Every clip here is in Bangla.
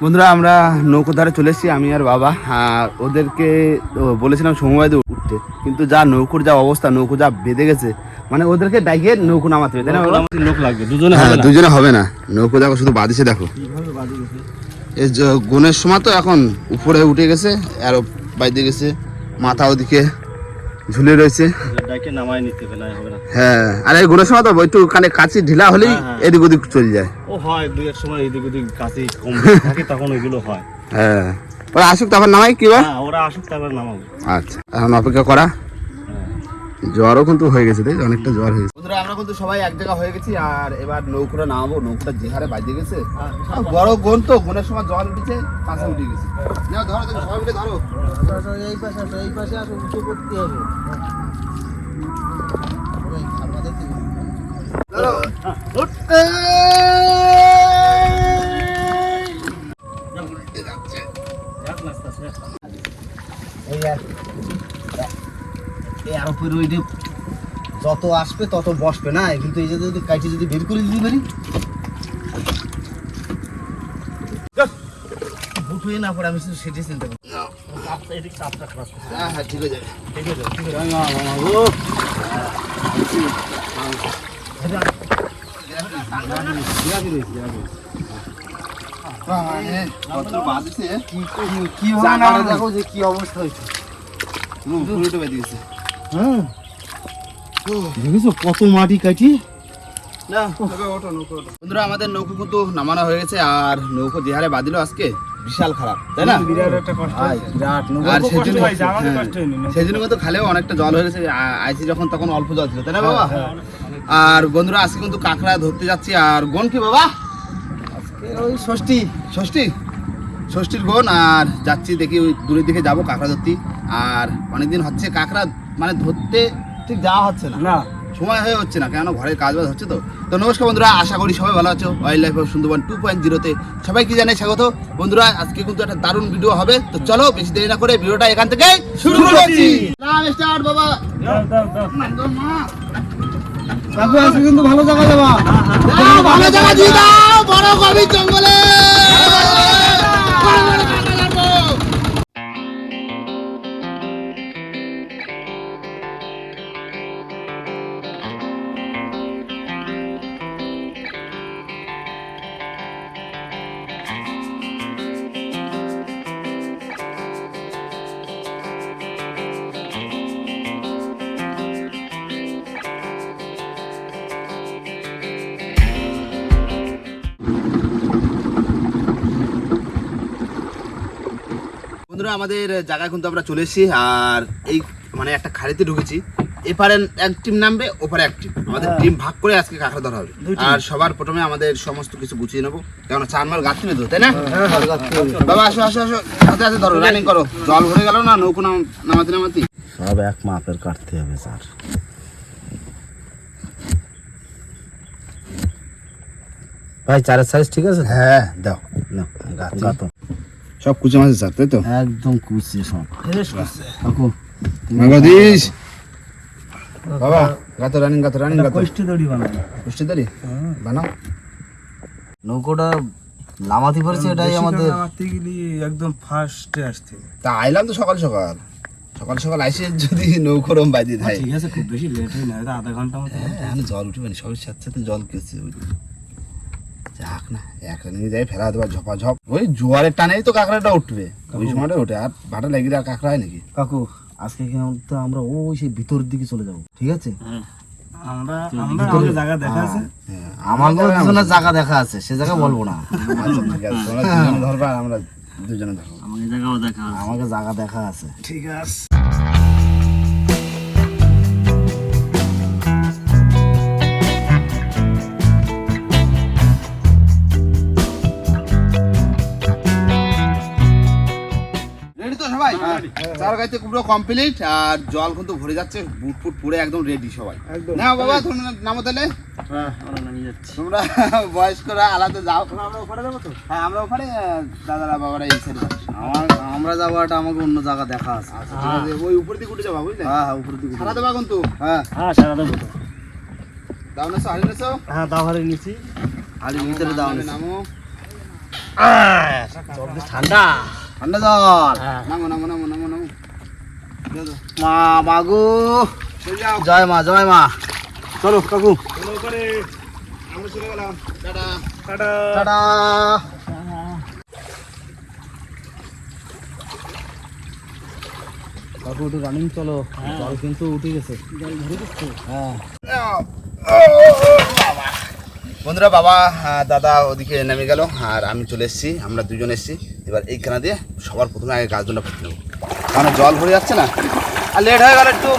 বন্ধুরা আমরা নৌকো ধারে চলে এসেছি আমি আর বাবা, আর ওদেরকে বলেছিলাম সময় দিয়ে উঠতে, কিন্তু যা নৌকোর যা অবস্থা, নৌকো যা বেঁধে গেছে, মানে ওদেরকে ডাইকে নৌকো নামাতে হবে, তাই না? লোক লাগবে, দুজনে হ্যাঁ, হবে না। দুজনে হবে না। নৌকো দেখো শুধু বাঁধিছে, দেখো এই গুণের সময় তো এখন উপরে উঠে গেছে, আর বাইরে গেছে, মাথা ওদিকে ঝুলে রয়েছে। ডাইকে নামায় নিতে হবে না, হবে না। হ্যাঁ, আর এই গুণের সময় তো একটু খানে কাছি ঢিলা হলেই এদিক ওদিক চলে যায়। ও হয় দুই এক সময় এদিক ওদিক কাছে কম থাকে, তখন ওইগুলো হয়। হ্যাঁ, ওরা আসুক তারপর নামাই কি বা। হ্যাঁ, ওরা আসুক তারপর নামাবো। আচ্ছা, এখন অপেক্ষা করা। জ্বরও কিন্তু হয়ে গেছে, তাই অনেকটা জ্বর হয়েছে। বন্ধুরা আমরা কিন্তু সবাই এক জায়গা হয়ে গেছি, আর এবার নৌকোটা নামাবো। নৌকোটা যে হারে বাজে গেছে, বড় গুণ তো, গুণের সময় জল উঠেছে, পাশে উঠে গেছে। নাও ধরো, তুমি সবাই মিলে ধরো। এই পাশে আসো, এই পাশে আসো, উঁচু করতে হবে। যত আসবে তত বসবে না, কিন্তু এই যে যদি কাইটে যদি বের করে দিতে পারি, বুট হয়ে না পড়ে, আমি শুধু সেটাই চিন্তা করি। হ্যাঁ হ্যাঁ, ঠিক আছে। দেখো যে কি অবস্থা হয়েছে। দেখেছো কত মাটি কাটি। বন্ধুরা আমাদের নৌকো কিন্তু নামানো হয়ে গেছে, আর নৌকো যে হারে বাঁধিল আজকে বিশাল খারাপ, তাই না? বিরাট একটা কষ্ট। বিরাট আর সেজন্য আমাদের কষ্ট হয়নি। সেজন্য কিন্তু খালেও অনেকটা জল হয়ে গেছে। আইসি যখন তখন অল্প জল ছিল, তাই না বাবা? আর বন্ধুরা আজকে কিন্তু কাঁকড়া ধরতে যাচ্ছি। আর গোন কি বাবা? ওই ষষ্ঠী ষষ্ঠীর গোন। আর যাচ্ছি, দেখি ওই দূরের দিকে যাবো কাঁকড়া ধরতে। আর অনেকদিন হচ্ছে কাঁকড়া মানে ধরতে ঠিক যাওয়া হচ্ছে না, সময় হয়ে হচ্ছে না, কেন ঘরের কাজ বাজ হচ্ছে। তো নমস্কার বন্ধুরা, আশা করি সবাই ভালো আছো। ওয়াইল্ড লাইফ অফ সুন্দরবন 2.0-তে সবাইকে জানাই স্বাগত। বন্ধুরা আজকে কিন্তু একটা দারুণ ভিডিও হবে, তো চলো বেশি দেরি না করে ভিডিওটা এখান থেকে শুরু করছি। নাম স্টার্ট বাবা। কাকু আজকে কিন্তু ভালো জায়গা যাবা, ভালো জায়গা দিয়ে দাও, বড় গভীর জঙ্গলে। বন্ধুরা আমাদের জায়গায় কিন্তু আমরা চলে এসেছি, আর এই মানে একটা খাড়িতে ঢুকেছি। এপারে এক টিম নামবে, ওপারে এক টিম, আমাদের টিম ভাগ করে আজকে কাঁকড়া ধরা হবে। আর সবার প্রথমে আমাদের সমস্ত কিছু গুছিয়ে নেবো, কেন 4 মাস গাছ কিনে তো, তাই না? বাবা আসো আসো আসো, হাতে হাতে ধরো, রানিং করো। জল ভরে গেল না নৌকো নামাতে নামাতে। সব এক মাপের কাটতে হবে স্যার। ভাই চারের সাইজ ঠিক আছে? হ্যাঁ দাও, না গাতো সব কুচে মাছের চার, তাই তো? একদম কুচিয়ে সব কাকু দিস বাবা, গাতো রানিং, গাতো রানিং, গাতো কষ্টি দড়ি বানাবো, পুষ্টি দাঁড়ি বানাও। নৌকোটা নামাতে পারছি, এটাই আমাদের একদম ফার্স্টে আসতে। তা আইলাম তো সকাল সকাল, সকাল সকাল আইসে যদি নৌকোরম বাজে দেয়। ঠিক আছে, খুব বেশি লেট হয় না, হয়তো আধা ঘন্টা মতো। এখন জল উঠবে না, সবের সাথে সাথে জল কেছে যাক না, এক রানিং যাই ফেলা দেওয়া ঝপাঝপ। ওই জোয়ারের টানেই তো কাঁকড়াটা উঠবে, ওই সময়টা ওঠে। আর ভাটা লেগে আর কাঁকড়া হয় নাকি? কাকু আজকে কিন্তু আমরা ওই সেই ভিতরের দিকে চলে যাবো, ঠিক আছে? আমরা আমাদের জায়গা দেখা আছে, আমাদের দুজনের জায়গা দেখা আছে, সে জায়গা বলবো না। আচ্ছা ঠিক আছে, তোমরা দুজনে ধরবা, আর আমরা দুজনে ধরবো। আমাদের জায়গাও দেখা আছে। আমাকে জায়গা দেখা আছে। ঠিক আছে। রেডি তো সবাই? চার গাইতে পুরো কমপ্লিট, আর জল কিন্তু ভরে যাচ্ছে, বুট ফুট পুরো একদম রেডি সবাই। না বাবা, তোমরা নামো তাহলে। হ্যাঁ, আমরা নামিয়ে যাচ্ছি। তোমরা বয়স্করা আলাদা যাও। আমরা ওখানে যাবো তো? হ্যাঁ, আমরা ওখানে, দাদারা বাবারা এই সাইডে যাচ্ছে। আমরা যাবো, এটা আমাকে অন্য জায়গা দেখা আছে। আচ্ছা ঠিক আছে, ওই উপর দিকে উঠে যাবা, বুঝলে? হ্যাঁ হ্যাঁ, উপরের দিকে সারা দেবা কিন্তু। হ্যাঁ হ্যাঁ, সারা দেবো তো। দাও না, হারি নেছো? হ্যাঁ, দাও হারে নিচ্ছি। আর ভিতরে দাও না। নামো। জল বেশ ঠান্ডা ঠান্ডা জল। হ্যাঁ। নামো নামো নামো নামো নামো। দাও, দাও। মা মাগো চলে যাও। জয় মা জয় মা। চলো কাকু চলো করে আমরা চলে গেলাম। টাটা। টাটা। টাটা। কাকু একটু রানিং চলো, জল কিন্তু উঠে গেছে। হ্যাঁ বন্ধুরা বাবা দাদা ওদিকে নেমে গেল আর আমি চলে এসেছি, আমরা দুজন এসেছি। এবার এইখানা দিয়ে সবার প্রথমে আগে গাছগুলো ফেলতে নেবো, কারণ জল ভরে যাচ্ছে না আর লেট হয়ে গেল একটু।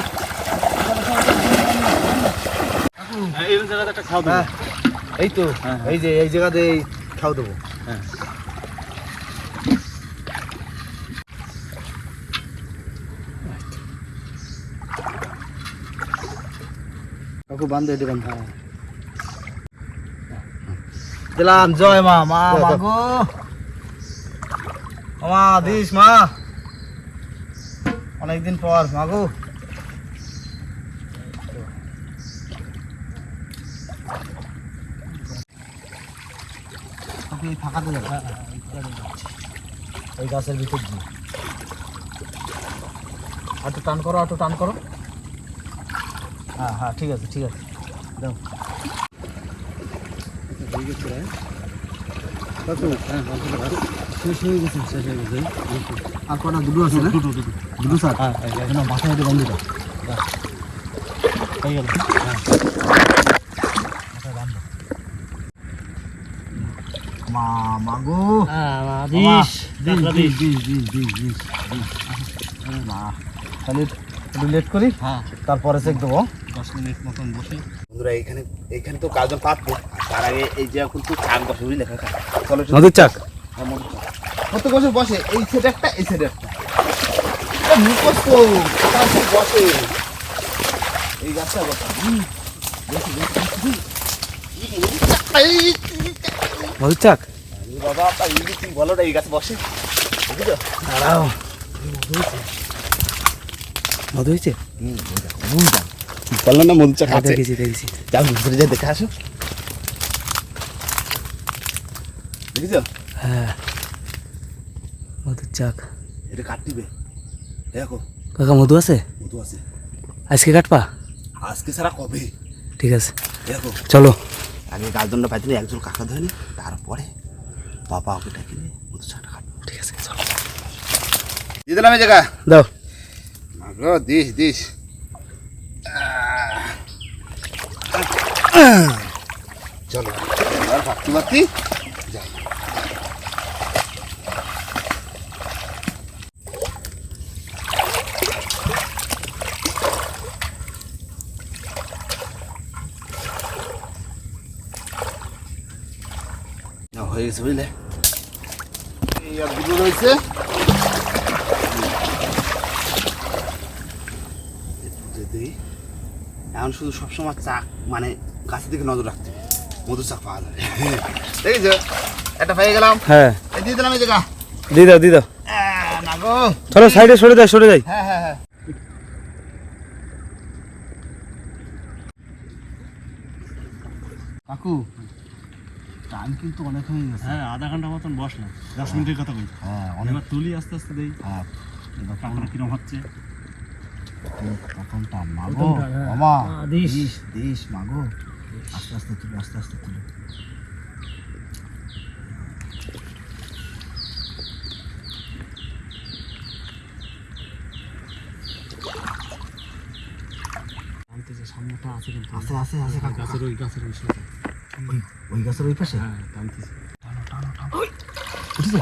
এই জায়গাতে একটা খাওয়া দাও। হ্যাঁ এই তো এই যে এই জায়গাতে খাও দেবো। হ্যাঁ। কাকু বান্ধে এটি বান্ধ। দিলাম জয় মা মা মাগো মা দিস মা অনেকদিন পর মাগো। ফাঁকাতে যাবে ওই গাছের ভিতর দিয়ে একটু টান করো, একটু টান করো। হ্যাঁ হ্যাঁ ঠিক আছে ঠিক আছে দাও। শেষ হয়ে গেছে শেষ হয়ে গেছে। আর কটা দুটো আছে না? দুটো দুটো দুটো স্যার। হ্যাঁ এখানে মাথায় হেঁটে বন্ধ দাও হয়ে গেল। হ্যাঁ মাথায় বান্ধ। মা মাগো this this this this this this this মা তাহলে একটু লেট করি। হ্যাঁ তারপরে চেক দেবো 10 মিনিট মতন বসে। বন্ধুরা এইখানে এইখানে তো কাজজন পাবো, তার আগে এই যে কিন্তু চাক বসে বুঝলে কাকা। চলো চলো। নদীর চাক। হ্যাঁ, মধুর চাক। প্রত্যেক বছর বসে এই সেট একটা এই সেট একটা। মুখস্থ বসে এই গাছটা বসে। নদীর চাক। বাবা আপনার ইংলিশ তুমি বলো না, এই গাছ বসে বুঝলো? দাঁড়াও মধু হয়েছে? বললো না মধুর চাক আছে। দেখেছি দেখেছি। যাও ভিতরে যা দেখে আসো। দেখেছো? হ্যাঁ মধুর চাক। এটা কাটতিবে দেখো, কাকা মধু আছে? মধু আছে। আজকে কাটবা? আজকে ছাড়া কবে? ঠিক আছে দেখো চলো। আগে গাছদণ্ড পাইতে একজন কাকা ধরে নি, তারপরে বাবা ওকে ডাকি নিয়ে মধুর চাকটা কাটবো। ঠিক আছে চলো। দিয়ে দিলাম এই জায়গা। দাও। মাগো দিস দিস। চলো এবার ভাবতে ভাবতে যাই। না হয়ে গেছে বুঝলে, এই আর দুটো রয়েছে। যদি এখন শুধু সবসময় চাক মানে গাছের দিকে নজর রাখতে হবে, মধুর চাক পাওয়া যাবে। দেখেছো একটা পেয়ে গেলাম। হ্যাঁ এই দিয়ে দিলাম এই জায়গা। দিয়ে দাও দিয়ে দাও। না গো। চলো সাইডে সরে যাই সরে যাই। হ্যাঁ হ্যাঁ হ্যাঁ। কাকু টাইম কিন্তু অনেক হয়ে গেছে। হ্যাঁ আধা ঘন্টা মতন বসলাম, 10 মিনিটের কথা বলছি। হ্যাঁ অনেক। এবার তুলি আস্তে আস্তে দেই। হ্যাঁ এবার কাঁকড়া কিরম হচ্ছে। প্রথমটা মাগো প্রথমটা, হ্যাঁ। মামা দিস। দিস দিস মাগো আস্তে আস্তে তুলো আস্তে আস্তে তুলো। সামনেটা আছে কিন্তু। আছে আছে আছে কাকু। গাছের ওই সাথে। ওই গাছের ওই পাশে হ্যাঁ টানতেছি। উঠেছে?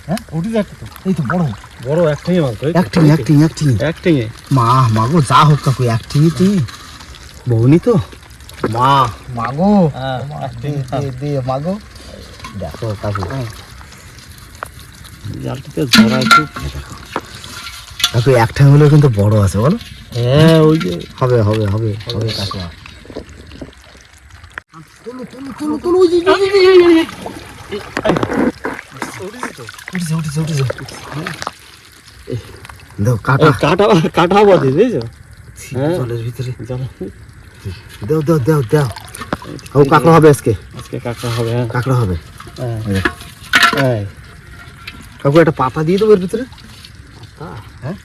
হ্যাঁ উঠে যাচ্ছে তো। এই তো বড় বড় একটাই মাছ তো। অ্যাক্টিং অ্যাক্টিং অ্যাক্টিং একটাই। মা মাগো যা হোক কাকু অ্যাক্টিং তুই বউনি তো মা মাগো। হ্যাঁ দে দে দে মাগো দেখো কাকু। জালটাতে ধরা একটু। কাকু একটা হলেও কিন্তু বড় আছে বলো। হ্যাঁ ওই যে হবে হবে হবে হবে কাকু। উঠেছে উঠেছে উঠেছে। দাও কাটা কাটা কাটা বাজে বুঝছো। জলের ভিতরে চলো দাও দাও দাও দাও। ও কাঁকড়া হবে আজকে, আজকে কাঁকড়া হবে। হ্যাঁ কাঁকড়া হবে। হ্যাঁ। এই দেখো। এই কাকু একটা পাতা দিয়ে দেবো এর ভিতরে হ্যাঁ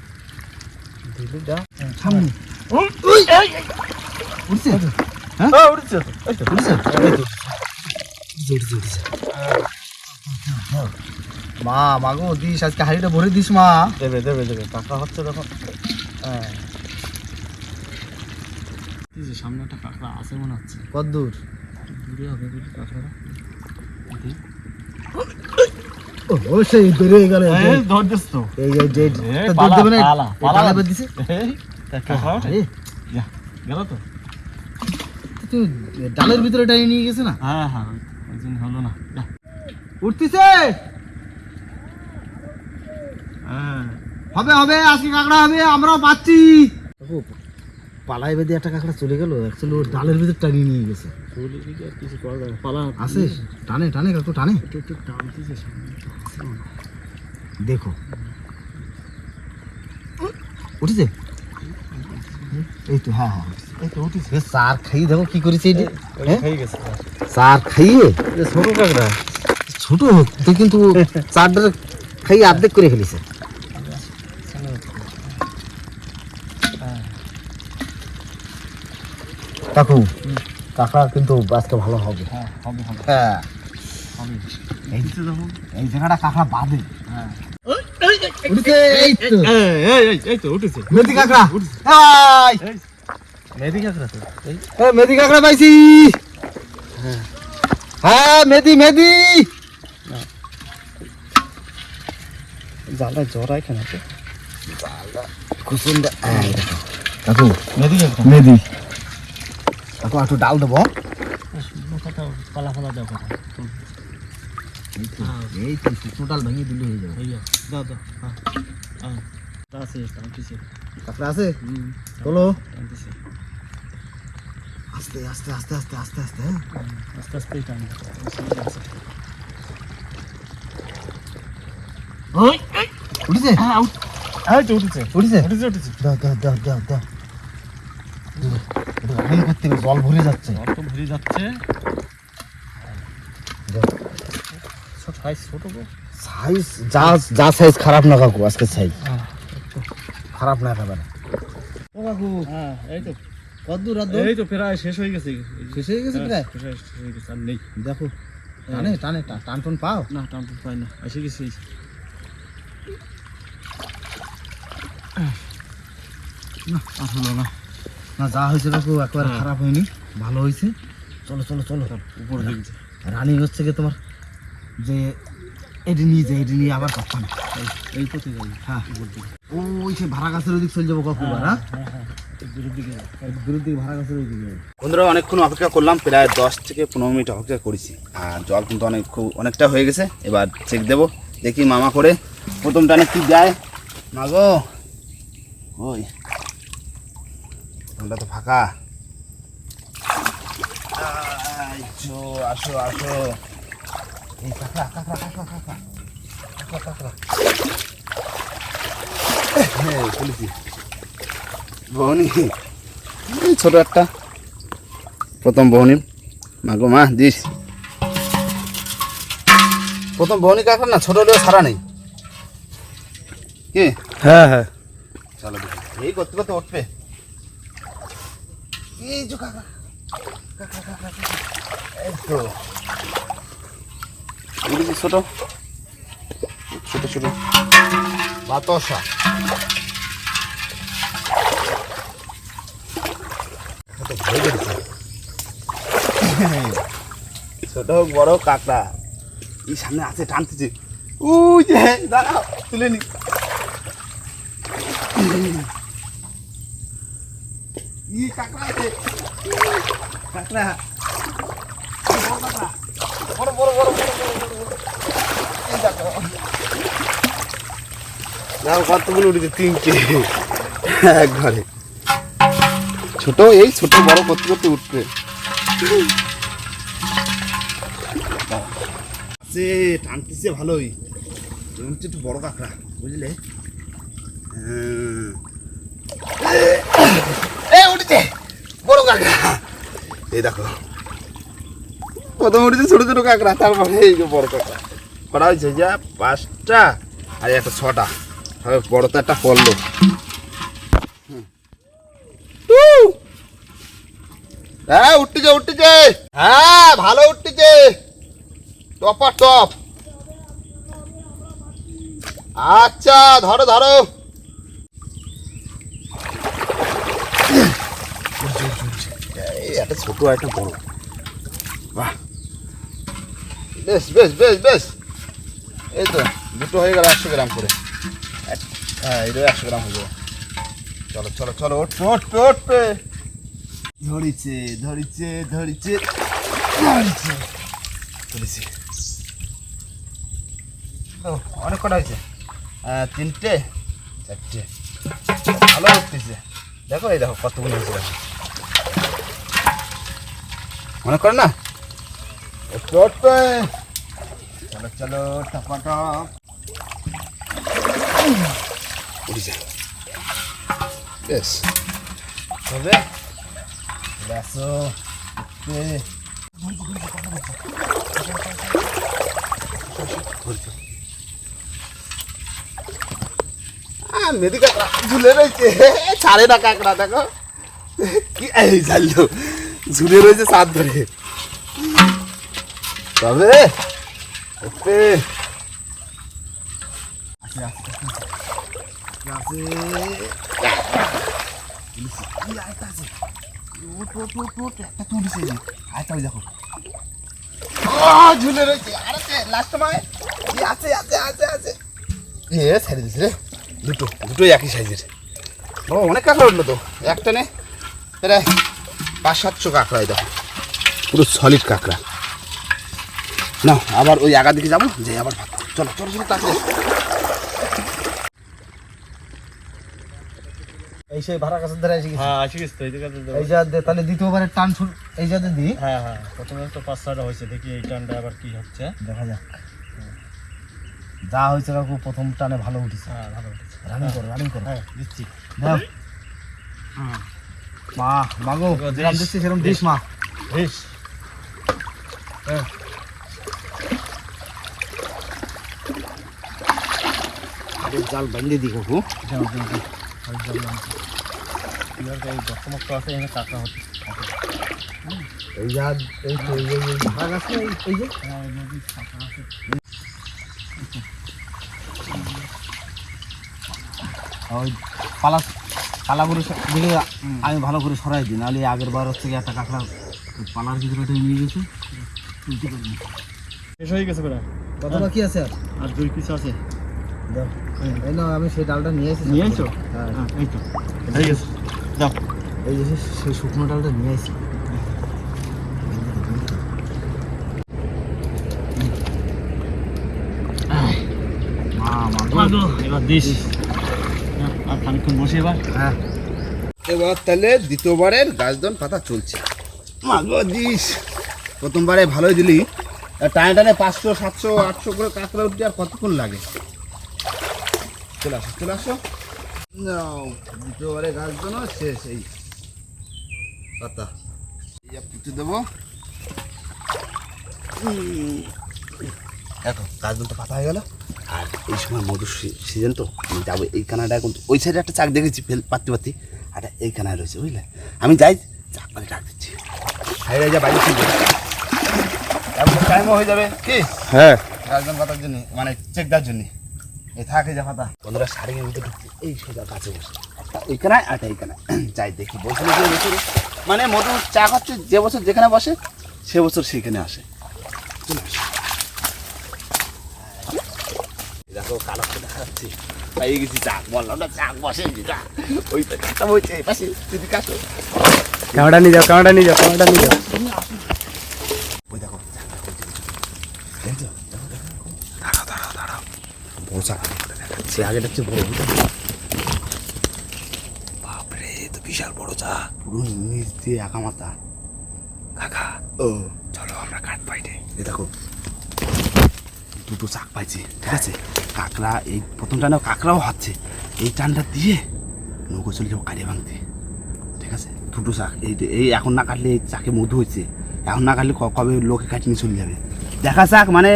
দিলে দাও সামনে উঠছে হ্যাঁ উঠছে মা মাগো দিস আজকে হাড়িটা ভরে দিস মা। দেবে দেবে দেবে কাঁকড়া হচ্ছে তখন। হ্যাঁ সামনে একটা কাঁকড়া আছে মনে হচ্ছে, কত দূর দূরে হবে বুঝলি কাঁকড়াটা। ও সেই বেরিয়ে গেল ধর দিস তো, এই যে দৌড় দেবে না পালা বের দিছে গেল তো। তুই ডালের ভিতরে টাইনি নিয়ে গেছে না। হ্যাঁ হ্যাঁ ওই জন্য হলো না। উঠতেছে হ্যাঁ হবে হবে আজকে কাঁকড়া হবে আমরাও পাচ্ছি। পালাই বেঁধে একটা কাঁকড়া চলে গেল, অ্যাকচুয়ালি ওর ডালের ভিতরে টানিয়ে নিয়ে গেছে। কিছু করা যাবে, পালা আছে টানে টানে কাকু টানে, একটু একটু টানতেছে দেখো উঠেছে এই তো। হ্যাঁ হ্যাঁ এই তো উঠেছে। সার খাইয়ে দেখো কি করেছে এটা, হয়ে গেছে। সার খাইয়ে ছোট কাঁকড়া, ছোট হোক তো কিন্তু চারটা খাইয়ে অর্ধেক করে ফেলেছে। কাকু কাঁকড়া কিন্তু আজকে ভালো হবে। হ্যাঁ হবে হবে হ্যাঁ হবে। এই জায়গাটা কাঁকড়া বাঁধে। হ্যাঁ উঠেছে এই তো এই তো উঠেছে মেদি কাঁকড়া। এই মেদি কাঁকড়া তো এই মেদি কাঁকড়া পাইছি। হ্যাঁ মেদি মেদি জালটা জড়াই কেন তো কুসুম কাকু মেদি কাঁকড়া মেদি কাকু একটু ডাল দেবো। কথা পালা ফালা দাও কথা এই তো শুকনো ডাল ভেঙে দিলে হয়ে যাবে। ভাইয়া দাও দাও। হ্যাঁ হ্যাঁ তা আছে টানতেছে। কাঁকড়া আছে চলো টানতেছে আস্তে আস্তে আস্তে আস্তে আস্তে আস্তে। হ্যাঁ আস্তে আস্তেই টানবে। ওই উঠেছে হ্যাঁ এই তো উঠেছে উঠেছে উঠেছে উঠেছে। দাও দাও দাও দাও দাও অনেক করতে হবে, জল ভরে যাচ্ছে। অত ভরে যাচ্ছে। দাও। সাইজ ছোট গো। সাইজ যা যা সাইজ খারাপ না কাকু, আজকে সাইজ খারাপ না একেবারে। ও কাকু হ্যাঁ এই তো কদ্দূর এই তো প্রায় শেষ হয়ে গেছে। শেষ হয়ে গেছে প্রায়। শেষ হয়ে গেছে আর নেই। দেখো টানে টানে টান টান পাও না টান পাই না, এসে গেছি। না আর হলো না। না যা হয়েছে কাকু একেবারে খারাপ হয়নি, ভালো হয়েছে। চলো চলো চলো উপরে দেখছি রানিং হচ্ছে কি তোমার যে এটি নিয়ে যায়, এটি নিয়ে আবার কথা না। এই পথে যাই। হ্যাঁ ওই সে ভাড়া গাছের ওদিক চলে যাবো কাকু। হ্যাঁ দূরের দিকে দূরের দিকে ভাড়া গাছের ওই দিকে। বন্ধুরা অনেকক্ষণ অপেক্ষা করলাম, প্রায় 10 থেকে 15 মিনিট অপেক্ষা করেছি। আর জল কিন্তু অনেকটা হয়ে গেছে। এবার চেক দেবো, দেখি মামা করে প্রথম টানে কি যায়। মাগো ওই প্রথমটা তো ফাঁকা। আইছো, আসো আসো। এই কাঁকড়া কাঁকড়া কাঁকড়া কাঁকড়া কাঁকড়া কাঁকড়া। হ্যাঁ চলেছি বহনি, ছোট একটা প্রথম বহনি। মাগো মা দিস প্রথম বহনি কাঁকড়া না, ছোট হলেও ছাড়া নেই কি। হ্যাঁ হ্যাঁ চলো দেখি, এই করতে করতে উঠবে। এই যে কাঁকড়া কাঁকড়া কাঁকড়া কাঁকড়া। এই তো এগুলি কি ছোট ছোট ছোট বাতাসা। ছোট হোক বড় কাঁকড়া এই সামনে আছে, টানতেছে। ওই যে দাঁড়াও তুলে নি। কাঁকড়া আছে, কাঁকড়া বড় বড় বড় বড় এই দেখো দেখো কতগুলো উঠেছে, 3টে একবারে। ছোট এই ছোট বড় করতে করতে উঠবে। সে টানতেছে ভালোই, একটু বড় কাঁকড়া বুঝলে। উঠেছে বড় কাঁকড়া, এই দেখো প্রথম উঠেছে ছোট ছোট কাঁকড়া, তারপরে এই যে বড় কাঁকড়া। করা হয়েছে যা 5টা আর একটা 6টা হবে, বড় তো একটা পড়লো। হ্যাঁ উঠতেছে উঠতেছে, হ্যাঁ ভালো উঠতেছে, টপার টপ। আচ্ছা ধরো ধরো, একটা ছোট একটা বড়, বাহ বেশ বেশ বেশ বেশ। এই তো দুটো হয়ে গেল 100 গ্রাম করে। হ্যাঁ এটা 100 গ্রাম হয়ে যাবে। চলো চলো চলো ওঠ ওঠ ওঠ। ধরিছে ধরিছে ধরিছে ধরিছে ধরিছে। ও অনেক কটা হয়েছে, 3টে 4টে, ভালো উঠতেছে। দেখো এই দেখো কতগুলো হয়েছে, দেখো মনে করে না। চলো চলো টপাটপ উঠেছে, বেশ হবে। আসো মেদি কাঁকড়া ঝুলে রয়েছে, ছাড়ে না কাঁকড়া, দেখো কি এই ঝাললো, ঝুলে রয়েছে সাত ধরে। তবে ঝুলে রয়েছে, আর আছে লাস্ট সময় আছে আছে আছে আছে। ছেড়ে দিচ্ছে রে, দুটোই একই সাইজের। ও অনেক কাঁকড়া উঠলো তো, একটা নে প্রায় 500-700 কাঁকড়া, এই দেখো পুরো সলিড কাঁকড়া। না আবার ওই আগা দিকে যাবো, যে আবার ভাত। চলো চলো চলো তাড়াতাড়ি। এই সেই ভাড়া কাছে ধরে এসে গেছি। হ্যাঁ আসি গেছে তো, এই জায়গাতে এই যা দে, তাহলে দ্বিতীয়বারের টান শুরু এই যাতে দিই। হ্যাঁ হ্যাঁ প্রথমে তো 5-6টা হয়েছে, দেখি এই টানটা আবার কি হচ্ছে। দেখা যাক যা হয়েছে কাকু, প্রথম টানে ভালো উঠেছে। হ্যাঁ ভালো উঠেছে, রানিং করো রানিং করো। হ্যাঁ দিচ্ছি। দাও মা, মাগো যেরকম দিচ্ছি সেরকম দিস মা। বেশ হ্যাঁ জাল বাঁধিয়ে দিই কাকু। এই দশমক্ত আছে, এখানে কাঁকড়া হচ্ছে। এই যা এই তো এই ভাগ আছে, এই যে ওই পালাগুলো দিকে আমি ভালো করে সরাই দিই, নাহলে আগের বার হচ্ছে কি একটা কাঁকড়া পালার ভিতরে নিয়ে গেছে। শেষ হয়ে গেছে প্রায়, কত বাকি আছে আর 2 পিস আছে। দাও এই না, আমি সেই ডালটা নিয়ে এসেছি। নিয়ে আইছো? হ্যাঁ এই তো হয়ে গেছে, দাও। এই যে সেই শুকনো ডালটা নিয়ে আসি। এবার দিস, আর খানিকক্ষণ বসে এবার। হ্যাঁ এবার তাহলে দ্বিতীয়বারের গাছদন পাতা চলছে। মাগো দিস, প্রথমবারে ভালোই দিলি, টানে টানে 500 700 800 করে কাঁকড়া উঠতে আর কতক্ষণ লাগে। চলে আসো চলে আসো, নাও দ্বিতীয়বারে গাছদন শেষ। এই পাতা পুঁতে দেবো, দেখো গাছদন তো পাতা হয়ে গেল। আর এই সময় মধুর সিজন তো, আমি যাবো এই কানাডা। এখন ওই সাইডে একটা চাক দেখেছি পাতি পাতি, আর এই কানায় রয়েছে বুঝলে। আমি যাই, চাক পালে ডাক দিচ্ছি, হাইরে যা বাড়ি ফিরবে, টাইমও হয়ে যাবে কি। হ্যাঁ গাছদন পাতার জন্য, মানে চেক দেওয়ার জন্য। এই থাকে যা পাতা, বন্ধুরা সারিংয়ের মধ্যে ঢুকছে। এই সোজা গাছে বসে, একটা ওইখানে একটা এইখানে। যাই দেখি বসে বসে, মানে মধু চা খাচ্ছে, যে বছর যেখানে বসে সে বছর সেইখানে আসে। চলে আসে, দেখো কালো দেখা যাচ্ছে, পাইয়ে গেছি চাক। বললাম না চাক বসে, ওই তো কাটা বইছে এই পাশে, যদি কাটো। ক্যামেরা নিয়ে যাও, ক্যামেরা নিয়ে যাও, ক্যামেরা নিয়ে যাও। ওই দেখো দেখো দাঁড়াও দাঁড়াও দাঁড়াও, বড় চাক সে আগেটা হচ্ছে বড়। বাপরে তো বিশাল বড় চাক, পুরো নিচ দিয়ে একা মাথা। কাকা ও চলো আমরা কাঠ পাইটে। এই দেখো দুটো চাক পাইছি, ঠিক আছে। কাঁকড়া এই প্রথম টানেও কাঁকড়াও হচ্ছে, এই টানটা দিয়ে নৌকো চলে যাবো কাটিয়ে ভাঙতে, ঠিক আছে। দুটো চাক এই এখন না কাটলে এই চাকে মধু হয়েছে, এখন না কাটলে কবে লোকে কাটিয়ে চলে যাবে। দেখা চাক মানে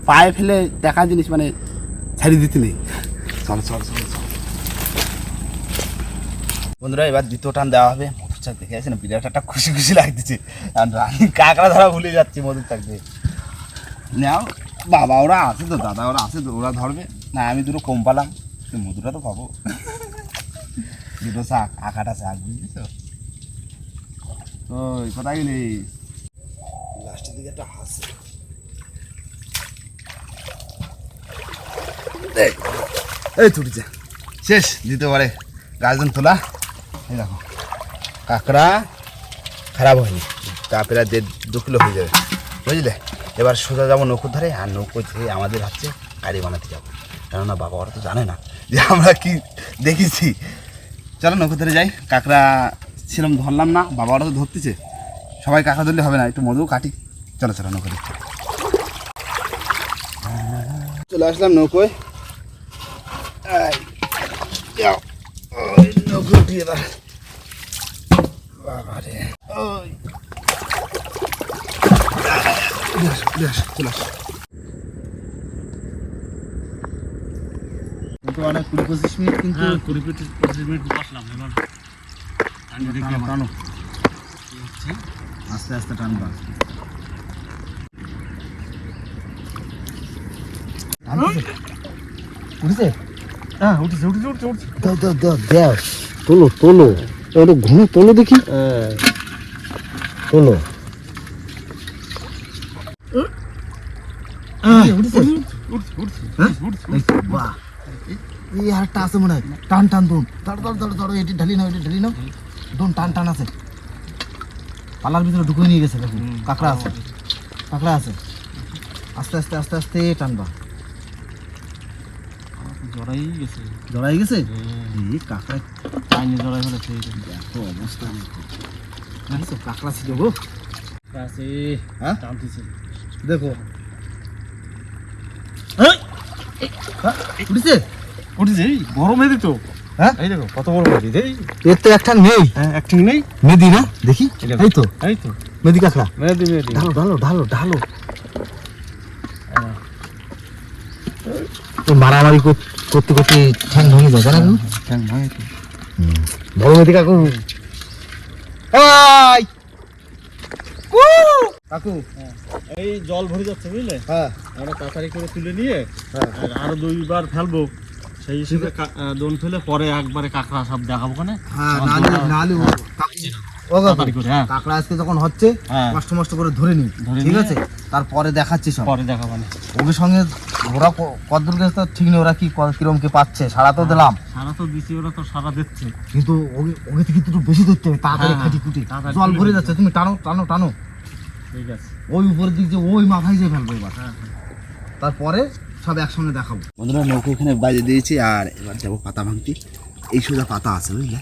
পায়ে ফেলে দেখা জিনিস মানে ছাড়িয়ে দিতে নেই। চল চল চল চল বন্ধুরা, এবার দ্বিতীয় টান দেওয়া হবে। মধুর চাক দেখে আছে না, বিরাট একটা খুশি খুশি লাগতেছে। আর আমি কাঁকড়া ধরা ভুলে যাচ্ছি মধুর চাক দিয়ে। নাও বাবা, ওরা আছে তো, দাদা ওরা আছে তো, ওরা ধরবে না। আমি দুটো কম পালাম, মধুটা তো পাবো। দুটো শাক, আঁকাটা শাক, বুঝলি তো? ওই কোথায় গেলি? লাস্টের দিকে একটা হাসে। এই তুলছে শেষ, দিতে পারে গাছজন তোলা। এই দেখো কাঁকড়া খারাপ হয়নি, তা প্রায় 1.5-2 কিলো হয়ে যাবে, বুঝলে? এবার সোজা যাবো নৌকোর ধারে, আর নৌকো থেকে আমাদের হচ্ছে গাড়ি বানাতে যাবো, কেননা বাবা ওরা তো জানে না যে আমরা কি দেখেছি। চলো নৌকোর ধারে যাই। কাঁকড়া ছিলাম, ধরলাম না, বাবা ওরা তো ধরতেছে। সবাই কাঁকড়া ধরলে হবে না, একটু মধুও কাটি। চলো চলো নৌকোতে চলে আসলাম নৌকোয়। নৌকো উঠি এবার। বাবারে ওই চলে আস। কিন্তু অনেক 20-25 মিনিট, কিন্তু 20-25 মিনিট বসলাম। এবার টানো আস্তে আস্তে টানবা। উঠেছে? হ্যাঁ উঠেছে উঠেছে উঠছে উঠছে। দেখ তোলো তোলো, একটু ঘুমে তোলো দেখি, তোলো। বাহ, এই আরেকটা আছে মনে হয়। টান টান দুন, ধরো এটি ঢালি নাও, এটি ঢালি নাও। দুন টান টান আছে, পালার ভিতরে ঢুকিয়ে নিয়ে গেছে। দেখুন কাঁকড়া আছে, কাঁকড়া আছে। আস্তে আস্তে আস্তে আস্তে টানবা। জড়াই গেছে, জড়াই গেছে। এই কাঁকড়া পাইনি জড়াই হলে সেই দেখো অবস্থা। দেখো কাঁকড়া ছিল গো, কাছে হ্যাঁ টানতেছে। দেখো উঠেছে উঠেছে, এই বড় মেদি তো। হ্যাঁ এই দেখো কত বড় মেদি। এই এর তো একটা নেই। হ্যাঁ একটি নেই, মেদি না, দেখি। এই তো এই তো মেদি কাঁকড়া। মেদি মেদি। ঢালো ঢালো ঢালো ঢালো। মারামারি করতে করতে ঠ্যাং ভেঙে যায়, জানা? ঠ্যাং ভাঙে তো। বড় মেদি কাকু। কাকু এই জল ভরে যাচ্ছে বুঝলে, হ্যাঁ আমরা তাড়াতাড়ি করে তুলে নিয়ে হ্যাঁ আর আরো 2বার ফেলবো। সেই হিসেবে দোন ফেলে পরে একবারে কাঁকড়া সব দেখাবো ওখানে। হ্যাঁ, নালে ও কাকু, তাড়াতাড়ি করে, হ্যাঁ কাঁকড়া আজকে যখন হচ্ছে হ্যাঁ কষ্ট মষ্ট করে ধরে নি, ধরে ঠিক নিয়ে আছে? তারপরে দেখাচ্ছি সব। পরে দেখাবো না। ওদের সঙ্গে ওরা কতদূর গেছে তো ঠিক নেই, ওরা কি কিরম কি পাচ্ছে। সারা তো দিলাম, সারা তো দিচ্ছি, ওরা তো সারা দিচ্ছে। কিন্তু ওকে থেকে একটু বেশি ধরতে হবে, তাড়াতাড়ি হ্যাঁ, খাটি খুঁটি। তাড়াতাড়ি জল ভরে খুঁটি। যাচ্ছে, তুমি টানো টানো টানো। ঠিক আছে, ওই উপরের দিক যে ওই মাথায় যে ফেলবো এবার। হ্যাঁ তারপরে সব একসঙ্গে দেখাবো। বন্ধুরা নৌকো এখানে বাজে দিয়েছি, আর এবার যাবো পাতা ভাঙতি। এই সোজা পাতা আছে বুঝলে।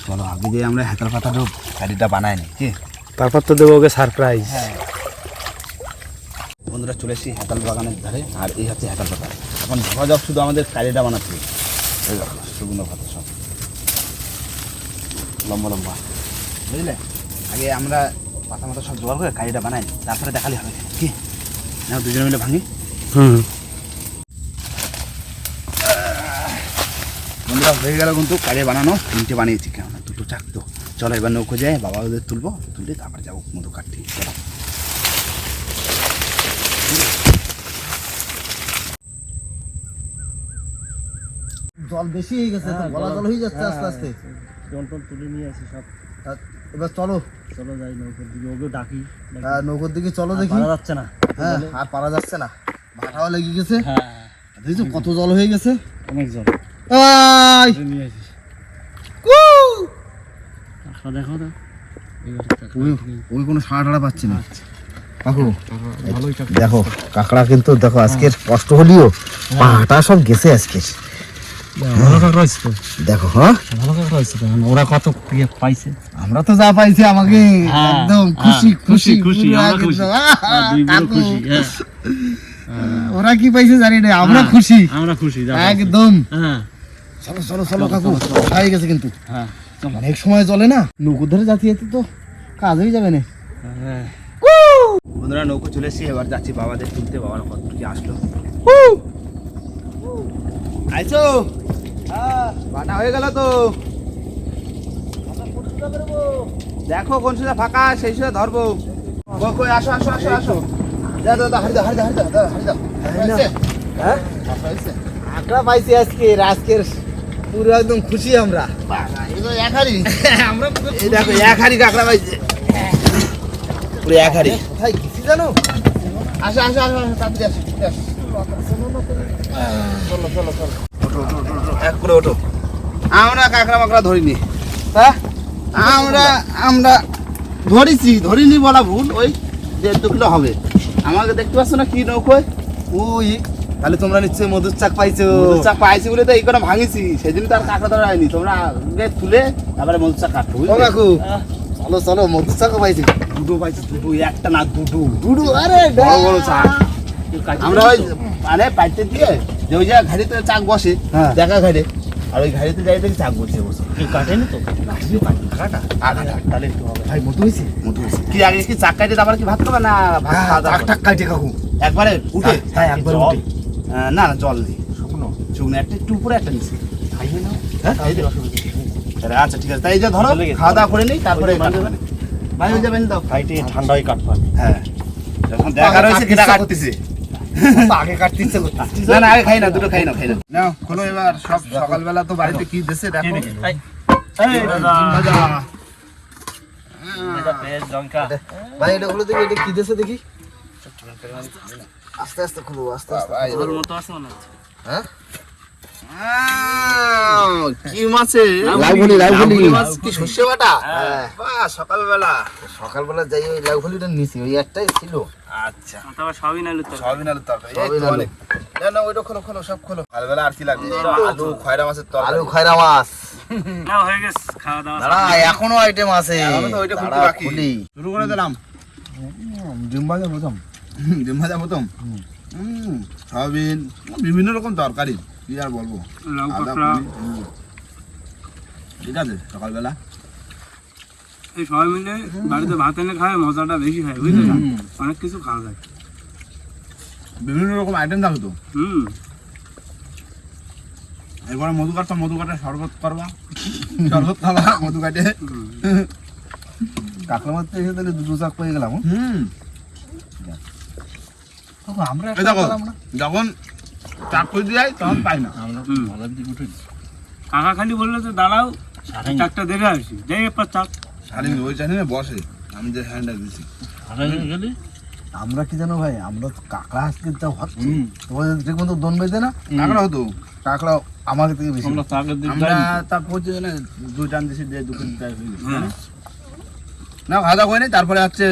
চলো আগে দিয়ে আমরা হেতার পাতাটা গাড়িটা বানাই নি, কি? তারপর তো দেবো ওকে সারপ্রাইজ। হ্যাঁ বন্ধুরা চলে এসেছি হেতাল বাগানের ধারে, আর এই হচ্ছে হেতাল পাতা। এখন ধরা যাক শুধু আমাদের কারিটা বানাতে হবে। এই দেখো শুকনো পাতা সব লম্বা লম্বা, বুঝলে? আগে আমরা পাতা মাথা সব জোগাড় করে কারিটা বানাই, তারপরে দেখালে হবে, কি? না দুজনে মিলে ভাঙি। বন্ধুরা হয়ে গেল কিন্তু কারিয়া বানানো। 3টে বানিয়েছি, কেন 2টো চাক তো। চলো এবার নৌকো যাই, বাবা ওদের তুলবো, তুলে তারপরে যাবো মধু কাটতে। চলো জল বেশি হয়ে গেছে, তো গলা জল হয়ে যাচ্ছে আস্তে আস্তে। জল টল তুলে নিয়ে আসি সব। এবার চলো চলো যাই নৌকোর দিকে, ওকে ডাকি। নৌকোর দিকে চলো দেখি। পারা যাচ্ছে না। হ্যাঁ আর পারা যাচ্ছে না, ভাটাও লেগে গেছে। হ্যাঁ দেখছো কত জল হয়ে গেছে। অনেক জল আই তুলে নিয়ে আসিস। কাঁকড়া দেখো তো, ওই কোনো সাড়া টাড়া পাচ্ছি না। কাকু ভালোই দেখো কাঁকড়া কিন্তু দেখো আজকের কষ্ট হলেও পাটা সব গেছে আজকের। ভালো কাঁকড়া হয়েছে তো, দেখো হ্যাঁ ভালো কাঁকড়া হয়েছে তো। ওরা কত পাইছে, আমরা তো যা পাইছি আমাকে হ্যাঁ, একদম খুশি খুশি খুশি, পুরো আমরা একদম। খুশি। দুই বড় কাকু, খুশি, হ্যাঁ। ওরা কি পাইছে জানি না, আমরা হ্যাঁ, খুশি আমরা খুশি যা পাইছি। একদম। হ্যাঁ চলো চলো চলো কাকু, হয়ে গেছে কিন্তু হ্যাঁ অনেক সময় চলে না, নৌকো ধরে যাতে তো কাজ হয়ে যাবে না। হ্যাঁ। বন্ধুরা নৌকো চলে এসেছি, এবার যাচ্ছি বাবাদের তুলতে। বাবার কত কি আসলো, আইছো বাটা হয়ে গেল তো। দেখো কোন সময় ফাঁকা সেই সময় ধরবো। কই আসো আসো আসো আসো, যা দাদা হারি দাও হারি দাও হারি দাও হারি দাও। হ্যাঁ কাঁকড়া পাইছি আজকের পুরো একদম খুশি আমরা। আমরা এই দেখো এক হাড়ি কাঁকড়া পাইছে, পুরো এক হাড়ি। কোথায় গেছি জানো? আসো আসো আসো আসো, তাড়াতাড়ি আসো আসো। চলো চলো চলো এক করে ওঠো। আমরা কাঁকড়া মাকড়া ধরিনি, হ্যাঁ আমরা আমরা ধরিনি বলা ভুল, ওই 1.5 কিলো হবে। আমাকে দেখতে পাচ্ছ না কি নৌকোয়? ওই তাহলে তোমরা নিশ্চয়ই মধুর চাক পাইছো। মধুর চাক পাইছি বলে তো এই করে ভাঙিছি, সেদিন তো আর কাঁকড়া ধরা হয়নি। তোমরা আগে তুলে তারপরে মধুর চাক কাটবো, ও কাকু চলো চলো মধুর চাকও পাইছি। দুটো পাইছি, দুটো, একটা না দুটো, দুটো আরে বড় বড় চাক। আমরা ওই মানে পাইতে দিয়ে যে ওই যে ঘাড়িতে চাক বসে, হ্যাঁ। দেখা ঘাড়ে, আর ওই ঘাড়িতে যাই দেখি চাক বসে বসে কাটেনি তো আগাটা তাহলে একটু হবে। ভাই মধু হয়েছে। মধু হয়েছে। কি আগে কি চাক কাটে তারপরে কি ভাত খাবে না ভাত খাওয়া দাওয়া টাক টাক কাটে কাকু একবারে উঠে? হ্যাঁ একবার জল? উঠে। না না জল নেই, শুকনো শুকনো একটা একটু উপরে একটা নিচে। খাইয়ে নাও। হ্যাঁ তাহলে অসুবিধা নেই। তাহলে আচ্ছা ঠিক আছে, তাই এই যে ধরো চলে গেছে। খাওয়া দাওয়া করে নিই তারপরে ওই যে কাটবে। ভাই হয়ে যাবেন দাও। সাইডে ঠান্ডায় কাটবা। হ্যাঁ যখন দেখা রয়েছে কেটা কাটতেছে। আগে কাটতে ইচ্ছে করতেছে। না না আগে খাই না, দুটো খাই না, খাই না। নাও খোলো এবার। সব সকালবেলা তো বাড়িতে কি দিছে দেখো। এই দাদা ভাজা। এটা পেঁয়াজ লঙ্কা। ভাই এটা খুলে দেখি, এটা কি দেশে দেখি। আস্তে আস্তে খুলো আস্তে আস্তে। ভাই, ওর মতো আছে মনে হচ্ছে। হ্যাঁ কি মাছে? লাউভুলি, লাউভুলি। মাছ কি সর্ষে বাটা? হ্যাঁ। বাহ সকালবেলা। সকালবেলা যাই ওই লাউভুলিটা নিছি, ওই একটাই ছিল। আচ্ছা তারপর সবই নাইলো তো। সয়াবিন আলুর তরকারি। এই সয়াবিন তো আলু। অনেক। না না ওইটা খোলো খোলো সব খোলো। সকালবেলা আর কি লাগবে? আলু খয়রা মাছের তরকারি। আলু খয়রা মাছ। না হয়ে গেছে খাওয়া দাওয়া। দাঁড়া এখনো আইটেম আছে। এখনো তো ওইটা খুলতে দাঁড়া, বাকি। খুলি। শুরু করে দিলাম। ডিম ভাজা প্রথম। ডিম ভাজা প্রথম। সয়াবিন, বিভিন্ন রকম তরকারি, কি আর বলবো। লাউ আদা, কাঁকড়া। পুলি, ঠিক আছে সকালবেলা। এই সবাই মিলে বাড়িতে ভাত এনে খায় মজাটা বেশি হয় বুঝলে না? অনেক কিছু খাওয়া যায়। বিভিন্ন রকম আইটেম থাকতো তো। হুম এরপরে মধু কাটটা শরবত করবা, শরবত খাবা মধু কাটে। কাঁকড়া মারতে এসে তাহলে দুটো চাক পেয়ে গেলাম। আমরা এই দেখো যখন চাক করে দিয়ে যায় তখন পাই না। কাকা খালি বললো যে দাঁড়াও চাকটা দেখে আসি যাই এরপর চাক। শালিন ওই চালিয়ে বসে, আমি যে হ্যান্ডটা দিছি। আমরা কি জানো ভাই, আমরা তো কাঁকড়া আজকে যা হচ্ছে তোমাদের ঠিক মতো দন বেঁধে না। কাঁকড়া হতো, কাঁকড়া আমাকে থেকে বেশি। আমরা চাকের দিক আমরা তার পৌঁছে না 2 টান দিছি দিয়ে 2 কেজি প্রায় হয়ে গেছে। না খাওয়া দাওয়া হয়নি, তারপরে হচ্ছে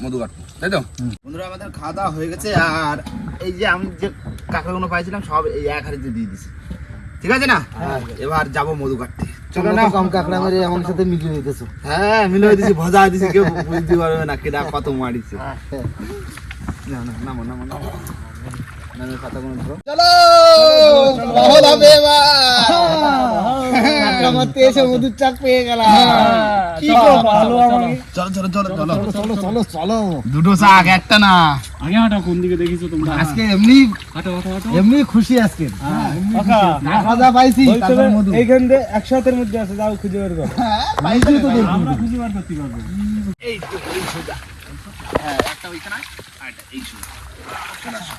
মধু কাটবো, তাই তো? বন্ধুরা আমাদের খাওয়া দাওয়া হয়ে গেছে, আর এই যে আমি যে কাঁকড়াগুলো পাইছিলাম সব এই এক হাড়িতে দিয়ে দিছি, ঠিক আছে না? এবার যাবো মধু কাটতে। চলো না, কম কাঁকড়া মেরে আমার সাথে মিলিয়ে দিতেছো। হ্যাঁ মিলে দিছি, ভজা দিছি, কেউ বুঝতে পারবে না কেডা কত মারিছে। না না নামো নামো নামো নামে পাতাগুলো ধরো। চলো মহল হবে এবার। কাঁকড়া মারতে এসে মধুর চাক পেয়ে গেলাম। কি ভালো আমাকে। চলো চলো চলো চলো চলো চলো চলো। দুটো চাক, একটা না। আগে হাঁটো, কোন দিকে দেখিছো তোমরা? আজকে এমনি হাঁটো হাঁটো হাঁটো। এমনি খুশি আজকে। কাকা কাঁকড়া যা পাইছি তারপর মধু। এইখান দিয়ে 100 মধ্যে আছে, যাও খুঁজে বের করো। পাইছি তো দেখি। আমরা খুঁজে বার করতে পারবো। এই তো এই সোজা। হ্যাঁ একটা ওইখানে আর একটা এই সোজা। চলে আসো।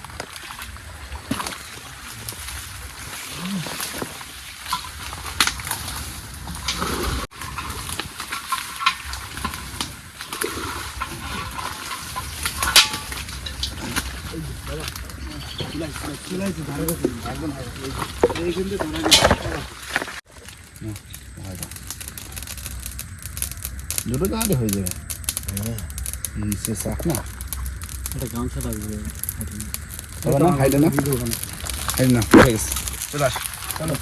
দুটো জায়গাতে হয়ে যাবে। সে শাক না এটা গামছা লাগবে। তবে না খাইলে না খাইলে না হয়ে গেছে। চলে আস চলো।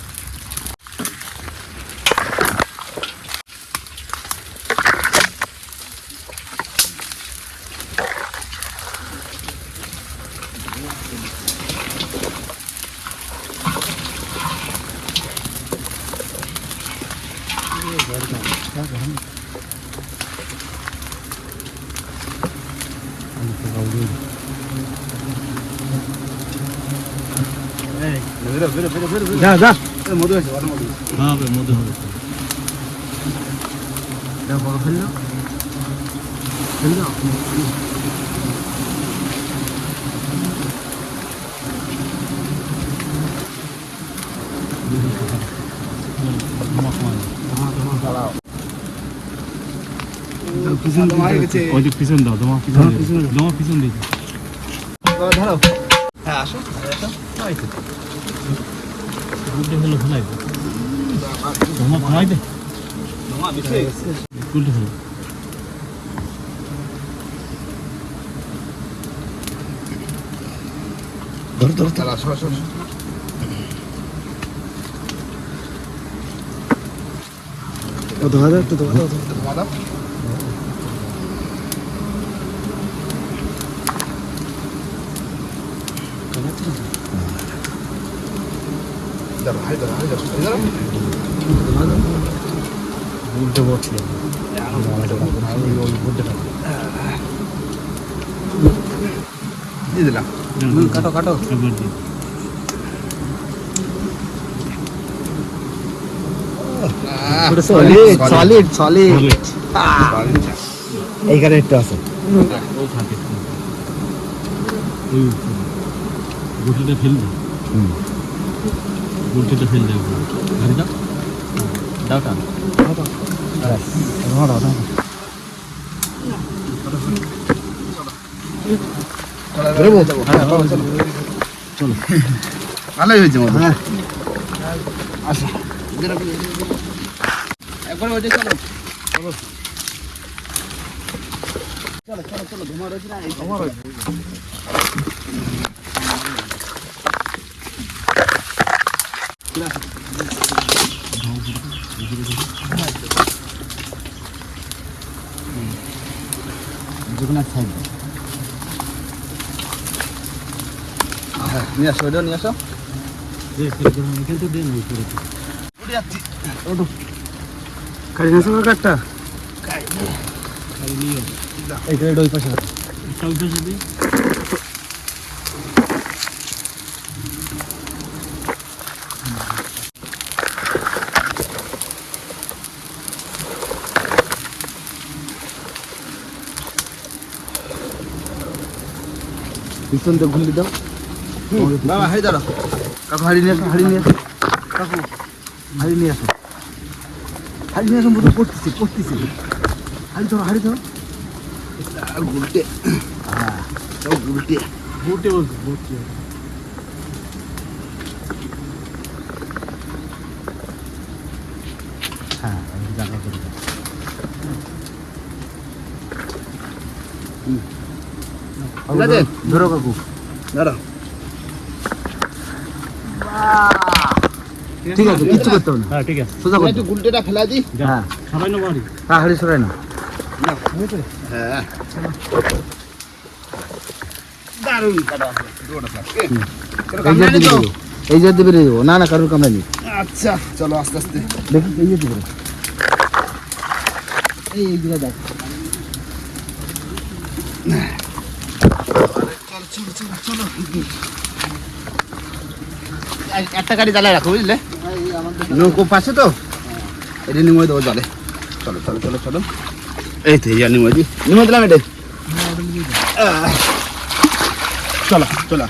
বেরো বেরো বেরো বেরো বেরো। যা যা এ, মধু হয়েছে বড় মধু। হবে মধু হবে বড় ফেললো ফেললো তোমার হয়ে গেছে। ওই দিক পিছন দাও তোমার পিছন তোমার পিছন দিকে ধরো। হ্যাঁ আসো আসো। উল্টে ফেলো ফেলাই তোমার ঘুমাই দে তোমার বেশি হয়ে গেছে। উল্টে ফেলো ধরো ধরো তাহলে আসো আসো আসো। ধোয়া দাও একটু ধোয়া দাও ধোয়া দাও। ধরো, হাই ধরো, হাই ধরো, হাই ধরো। উল্টে পড়ছিল দিয়ে দিলাম। কাটো কাটো একবার দিই সলিড সলিড সলিড Solid। এইখানে একটু আছে ও থাকে ওই গুটিটা ফেলবে গুটিটা ফেল দেবে গাড়ি দাও দাও টান বেরোবো? হ্যাঁ, চলো, চলো। ভালোই হয়েছে মধু। আসো। বেরো, বেরো, বেরো, বেরো। একবার ওইটা চলো। চলো, চলো, চলো, ধোঁয়া রয়েছে না? এই ধোঁয়া রয়েছে। যেগুলো সাইড হ্যাঁ, নিয়ে আসো, ওইটাও নিয়ে আসো। কিন্তু দিন উঠে যাচ্ছি। কাটি নাছো কাটটা এইখানে ওই পাশে পিছন দিয়ে ঘুরলি দাও বাবা, হাই ধরো। কাকু হাড়ি নিয়ে আসো হাড়ি নিয়ে আসো কাকু হাড়ি নিয়ে আসো হাড়ি নিয়ে আসো মতো পড়তেছি পড়তেছি হাড়ি ধরো হাড়ি ধরো আর গুলটে। হ্যাঁ, সব গুলটে। বুটে বলছি বুটে হ্যাঁ জায়গা করে দাও ঠিক আছে? ধরো কাকু ধরো। ঠিক আছে কিচ্ছু করতে হবে না হ্যাঁ ঠিক আছে সোজা আমি করতে একটু গুলটেটা ফেলা দিই। হ্যাঁ সবাই নেবো বাড়ি হ্যাঁ হাড়ি সরাই না হ্যাঁ। দারুণ কাটা আছে। দুটো ফ্লাস্ক। কে? কেন এই কামড়ায়নি যে তো? দিবে এই যে দিবে দেবো না না কারোর কামড়া নেই আচ্ছা, চলো আস্তে আস্তে। দেখি এই যে দিবে এই দিকে দেখ একটা গাড়ি জ্বালায় রাখো, বুঝলে? নৌকো পাশে তো, এটা নিময় দেবো জলে। চলো চলো চলো চলো। এই তো ইয়া নিময় দিই, নিময় দিলাম এটা। চলো চলো।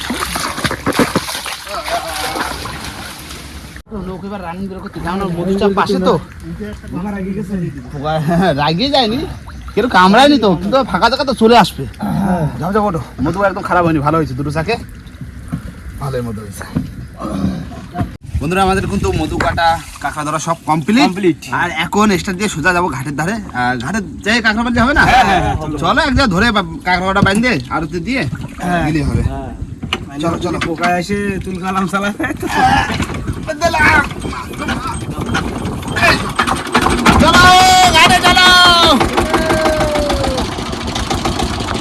নৌকো এবার রানিং বের করতে যাও না, মধুচাপ পাশে তো। রাগিয়ে যায়নি, কেউ কামড়ায়নি তো, কিন্তু ফাঁকা জায়গা তো চলে আসবে। যাও যাও ওঠো। মধু একদম খারাপ হয়নি, ভালো হয়েছে দুটো চাকে, ভালোই মধু হয়েছে। বন্ধুরা, আমাদের কিন্তু মধু কাটা কাঁকড়া ধরা সব কমপ্লিট। আর এখন এক্সট্রা দিয়ে সোজা যাবো ঘাটের ধারে। আর ঘাটে যাই কাঁকড়া বাঁধলে হবে না? চলো এক জায়গায় ধরে কাঁকড়াটা বাঁধে আরতে দিয়ে দিলেই হবে। চলো চলো। পোকায় এসে তুল কালাম চালা চলো ঘাটে চলো।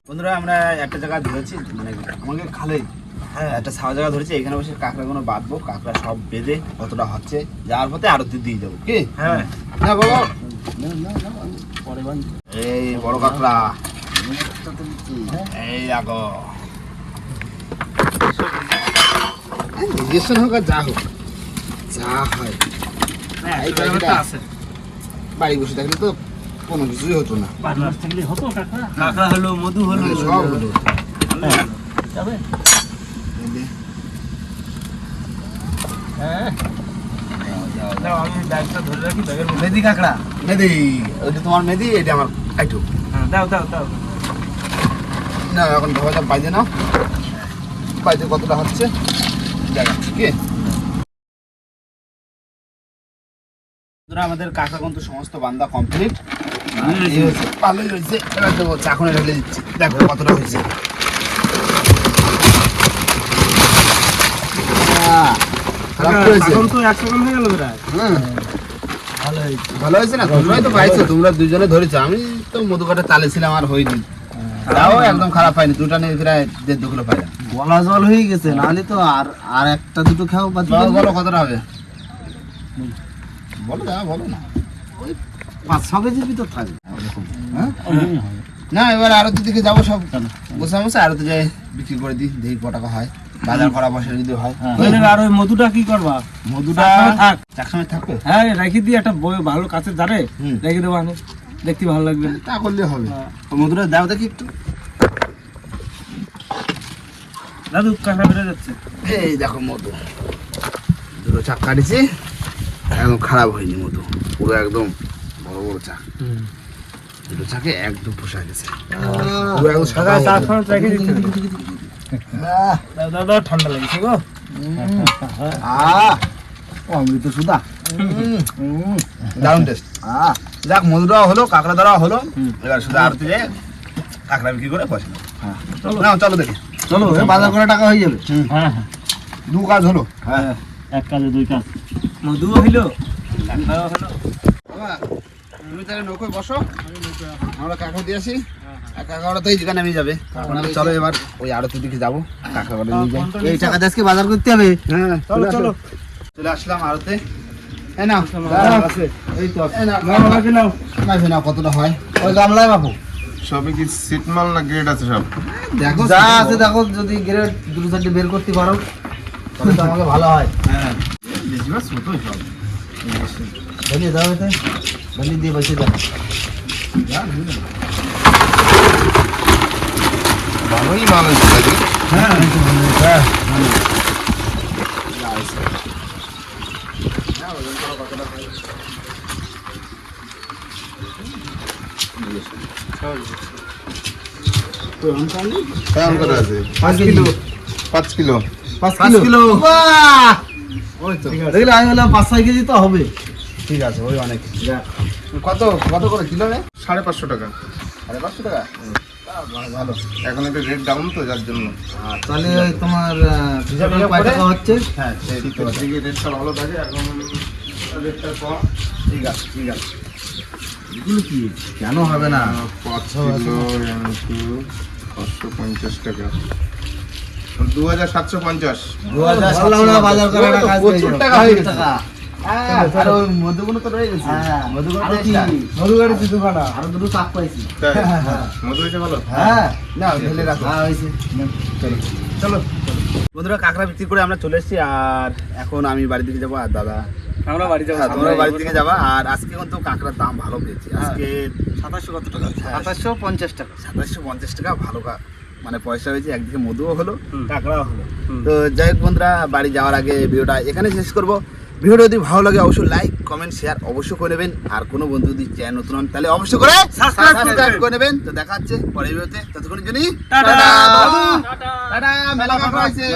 বন্ধুরা, আমরা একটা জায়গা ধরেছি, মানে আমাকে খালে একটা ছাওয়া জায়গা ধরেছি, এখানে বসে কাঁকড়াগুলো বাঁধবো। কাঁকড়া সব বেঁধে কতটা হচ্ছে যাওয়ার পথে আরতি দিয়ে যাবো। কি? হ্যাঁ না বাবা, পরে বান এই বড় কাঁকড়া, এই আগো ইঞ্জেকশন হোক আর যা হোক, যা হয় এই জায়গাটা বাড়ি বসে থাকলে তো কোনো কিছুই হতো না। কাঁকড়া হলো, মধু হলো, সব হলো। যাবে? হ্যাঁ, দাও, আমি ব্যাগটা ধরে রাখি, ব্যাগের মধ্যে। মেদি কাঁকড়া, মেদি, ওইটা তোমার মেদি, এটা আমার কাইটু। হ্যাঁ, দাও দাও দাও। না এখন ধোয়াটা বাইদে নাও, বাইদে কতটা হচ্ছে দেখাচ্ছি কি। আমাদের কাঁকড়া কিন্তু সমস্ত বান্দা কমপ্লিট, ভালোই হয়েছে। এবার দেবো চাকুনে ঢেলে দিচ্ছি, দেখো কতটা হয়েছে। এখন তো 100 গ্রাম হয়ে গেল প্রায়। ভালো হয়েছে না? তোমরাই তো পাইছো, তোমরা দুজনে ধরেছো, আমি তো মধু কাটা তালে ছিলাম আর হয়নি। তাও একদম খারাপ পাইনি, দুটা নিয়ে প্রায় 1.5 কিলো পাইলাম। গলা জল হয়ে গেছে, নাহলে তো আর একটা দুটো খাও। বলো কতটা হবে, বলো বলো না। 5-6 কেজির ভিতর থাকবে। হ্যাঁ? না এবার আরতি দিকে যাবো, সব বসে বসে আরতি যাই বিক্রি করে দিই, দেখি ক টাকা হয়, বাজার করা পয়সা যদি হয়। আর ওই মধুটা কি করবা? মধুটা থাক, একসময় থাকবে। হ্যাঁ রেখে দিয়ে একটা ভালো কাছের ধারে রেখে দেবো, আমি দেখতে ভালো লাগবে। তা করলে হবে। মধুটা দাও দেখি একটু। দাদু কাঁকড়া বেড়ে যাচ্ছে। এই দেখো মধু, দুটো চাক কাটিছি, একদম খারাপ হয়নি মধু, পুরো একদম বড় বড় চাক। দুটো চাকে একদম পোষা গেছে, পুরো একদম সাদা রেখে দিতে দাদা, ঠান্ডা লেগেছে গো। অমৃত সুদা, দারুণ টেস্ট। যাক মধুটাও হলো, কাঁকড়া ধরাও হলো, এবার শুধু আরতি যাই কাঁকড়া বিক্রি করে পয়সা নেবো। নাও চলো দেখি, চলো বাজার করা টাকা হয়ে যাবে। হ্যাঁ হ্যাঁ, দু কাজ হলো। হ্যাঁ, এক কাজে দুই কাজ, মধুও হইলো, কাঁকড়াও হলো। বাবা তুমি তাহলে নৌকোয় বসো, আমরা কাঁকড়া দিয়ে আসি। কাঁকড়া তো এই যেখানে নেমে যাবে। চলো এবার ওই আড়তের দিকে যাবো, কাঁকড়া নিয়ে যাই। এই টাকা দিয়ে আজকে বাজার করতে হবে। হ্যাঁ চলো চলো, চলে আসলাম আড়তে। এই নাও, এই তো এই নাও, নাও, মাইফে নাও কতটা হয়। ওই গামলায় বাপু সবই কি সিট মাল না গ্রেড আছে সব? দেখো যা আছে দেখো, যদি গ্রেড দুটো চারটে বের করতে পারো তাহলে তো আমাকে ভালো হয়। হ্যাঁ বেশিরভাগ ছোটই সব। ধরিয়ে দাও, এতে ধরিয়ে দিয়ে বসে দাও। ভালোই মাল আছে নাকি? হ্যাঁ, কেমন করে আছে? 5 কিলো, 5 কিলো। 5 কিলো। বাহ! দেখলে আমি বললাম 5-6 কেজি তো হবে। ঠিক আছে, ওই অনেক। কত কত করে কিলো রে? 550 টাকা। 550 টাকা? ভালো। এখন একটু রেট ডাউন তো, যার জন্য। তাহলে তোমার হিসাব কয় করে? টাকা হচ্ছে? হ্যাঁ সেই ঠিক আছে। এদিকে রেটটা ভালো থাকে, এখন রেটটা কম। ঠিক আছে ঠিক আছে। এগুলো কি কেন হবে না? 5 কিলো into 550 টাকা, 2750। 2750 বাজার করা টাকা আজকে প্রচুর টাকা হয়ে গেছে। টাকা। আর ওই মধুগুলো তো রয়ে গেছে। হ্যাঁ, মধুগুলো আরো কি? মধুগাড়ি দুখানা। আরো দুটো চাক পাইছি। তাই? মধু হয়েছে ভালো? হ্যাঁ, না ঢেলে রাখো। হ্যাঁ হয়েছে। চলো চলো বন্ধুরা, কাঁকড়া বিক্রি করে আমরা চলে এসেছি, আর এখন আমি বাড়ির দিকে যাবো, আর দাদা আমরা বাড়ি যাবো। হ্যাঁ, তোমরা বাড়ির দিকে যাবা। আর আজকে কিন্তু কাঁকড়ার দাম ভালো পেয়েছি আজকে। 2700 কত টাকা? 2750 টাকা। 2750 টাকা ভালো মানে পয়সা হয়েছে, একদিকে মধুও হলো কাঁকড়াও হলো। তো যাই হোক বন্ধুরা, বাড়ি যাওয়ার আগে ভিডিওটা এখানে শেষ করবো। ভিডিওটা যদি ভালো লাগে অবশ্যই লাইক কমেন্ট শেয়ার অবশ্যই করে নেবেন, আর কোনো বন্ধু যদি চ্যানেল নতুন হন তাহলে অবশ্যই করে সাবস্ক্রাইব করে নেবেন। তো দেখা হচ্ছে পরের ভিডিওতে, ততক্ষণের জন্য টাটা। টাটা, মেলা কাঁকড়া আছে।